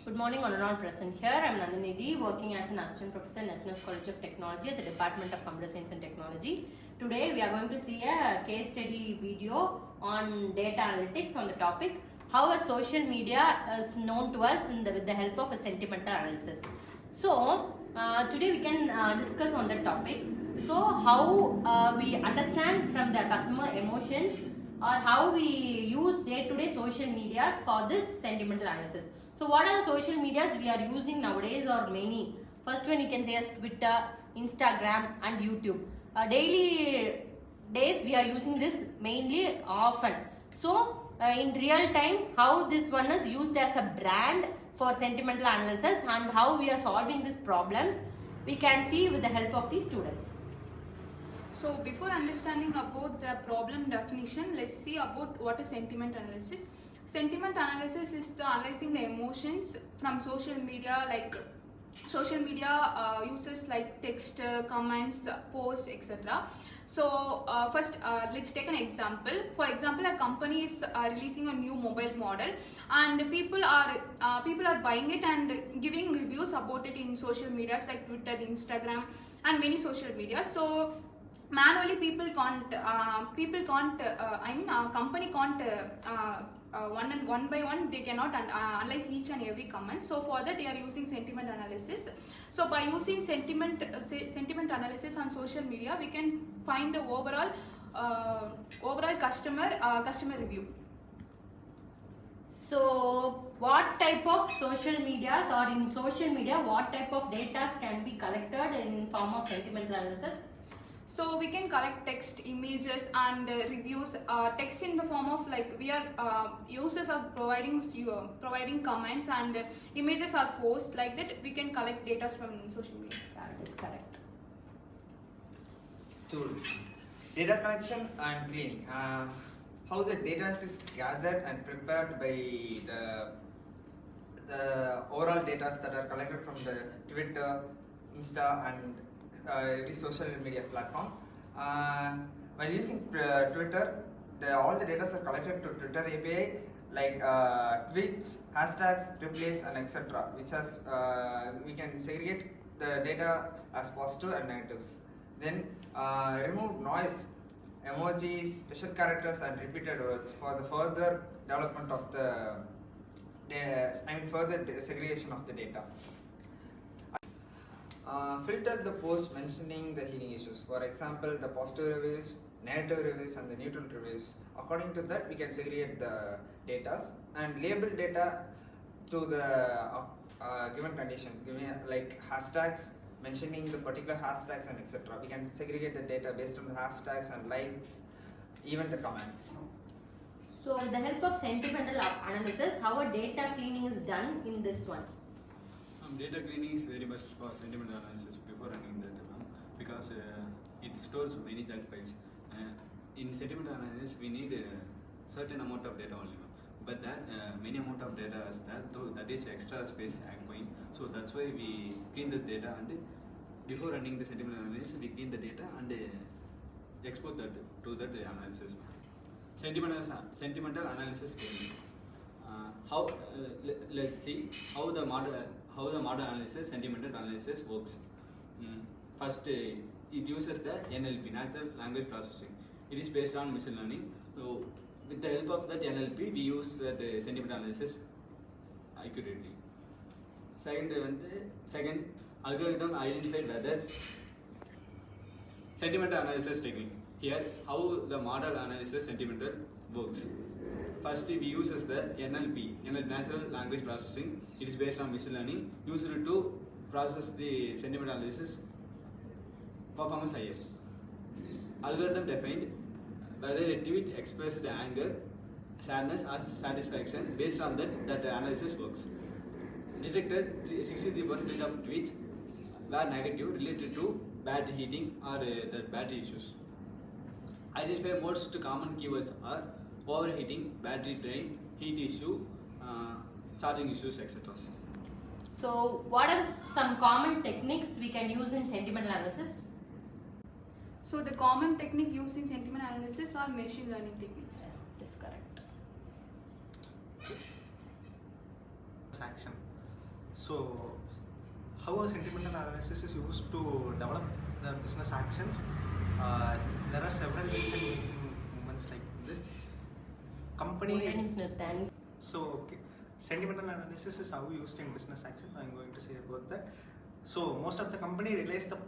Good morning, on and all present here. I am Nandini D, working as an assistant professor in SNS College of Technology at the Department of Computer Science and Technology. Today we are going to see a case study video on data analytics on the topic how a social media is known to us with the help of a sentimental analysis. So today we can discuss on that topic. So how we understand from the customer emotions or how we use day-to-day social medias for this sentimental analysis. So what are the social medias we are using nowadays, or many? First one you can say as Twitter, Instagram and YouTube. Daily days we are using this mainly often. So in real time, how this one is used as a brand for sentimental analysis and how we are solving these problems, we can see with the help of the students. So before understanding about the problem definition, let's see about what is sentiment analysis. Sentiment analysis is analyzing the emotions from social media, like social media uses like text, comments, posts, etc. So first let's take an example. For example, a company is releasing a new mobile model and people are buying it and giving reviews about it in social medias like Twitter, Instagram and many social media. So manually company can't one by one they cannot analyze each and every comment. So for that they are using sentiment analysis. So by using sentiment analysis on social media, we can find the overall customer review. So what type of social medias, or in social media what type of data can be collected in form of sentimental analysis? So we can collect text, images and reviews. Text in the form of like users are providing comments, and images are posts. Like that we can collect data from social media. That is correct. Stored data collection and cleaning. How the data is gathered and prepared by the overall data that are collected from the Twitter, Insta and every social media platform. While using Twitter, all the data are collected to Twitter API like tweets, hashtags, replays and etc. which has we can segregate the data as positive and negatives. Then remove noise, emojis, special characters and repeated words for the further development of the further segregation of the data. Filter the post mentioning the healing issues. For example, the positive reviews, negative reviews and the neutral reviews. According to that, we can segregate the data and label data to the given condition, like hashtags, mentioning the particular hashtags and etc. We can segregate the data based on the hashtags and likes, even the comments. So with the help of sentimental analysis, how a data cleaning is done in this one? Data cleaning is very much for sentimental analysis before running that, because it stores many junk files. In sentimental analysis, we need a certain amount of data only, but that many amount of data is that is extra space occupying. So that's why we clean the data, and before running the sentimental analysis, we clean the data and export that to that analysis. Sentimental analysis cleaning. Let's see how the model analysis, sentimental analysis works. First, it uses the NLP, natural language processing. It is based on machine learning. So with the help of that NLP, we use the sentimental analysis accurately. Second, algorithm identified whether sentimental analysis technique. Here, how the model analysis sentimental works. First, we use the NLP, natural language processing. It is based on machine learning, used to process the sentimental analysis performance higher. Algorithm defined whether a tweet expressed anger, sadness or satisfaction. Based on that analysis works. Detected 63% of tweets were negative related to battery heating or the battery issues. Identify most common keywords are overheating, battery drain, heat issue, charging issues, etc. So what are some common techniques we can use in sentimental analysis? So the common technique used in sentiment analysis are machine learning techniques. That is correct. Action. So, how a sentimental analysis is used to develop the business actions? There are several decision-making moments like this. Company. So, okay. Sentimental analysis is how used in business action. I'm going to say about that. So, most of the company realize the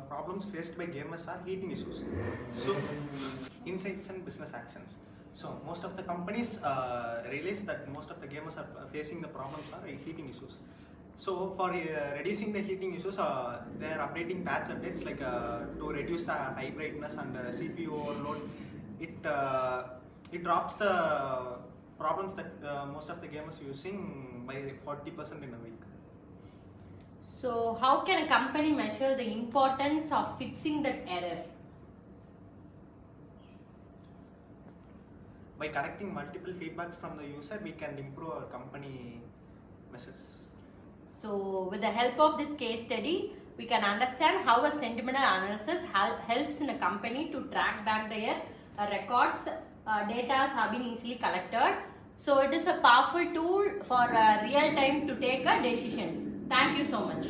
problems faced by gamers are heating issues. So, insights and business actions. So, most of the companies realize that most of the gamers are facing the problems are heating issues. So, for reducing the heating issues, they are updating patch updates like to reduce the high brightness and CPU overload. It drops the problems that most of the gamers using by 40% in a week. So how can a company measure the importance of fixing that error? By collecting multiple feedbacks from the user, we can improve our company measures. So with the help of this case study, we can understand how a sentimental analysis helps in a company to track back their records, data have been easily collected. So it is a powerful tool for real time to take decisions. Thank you so much.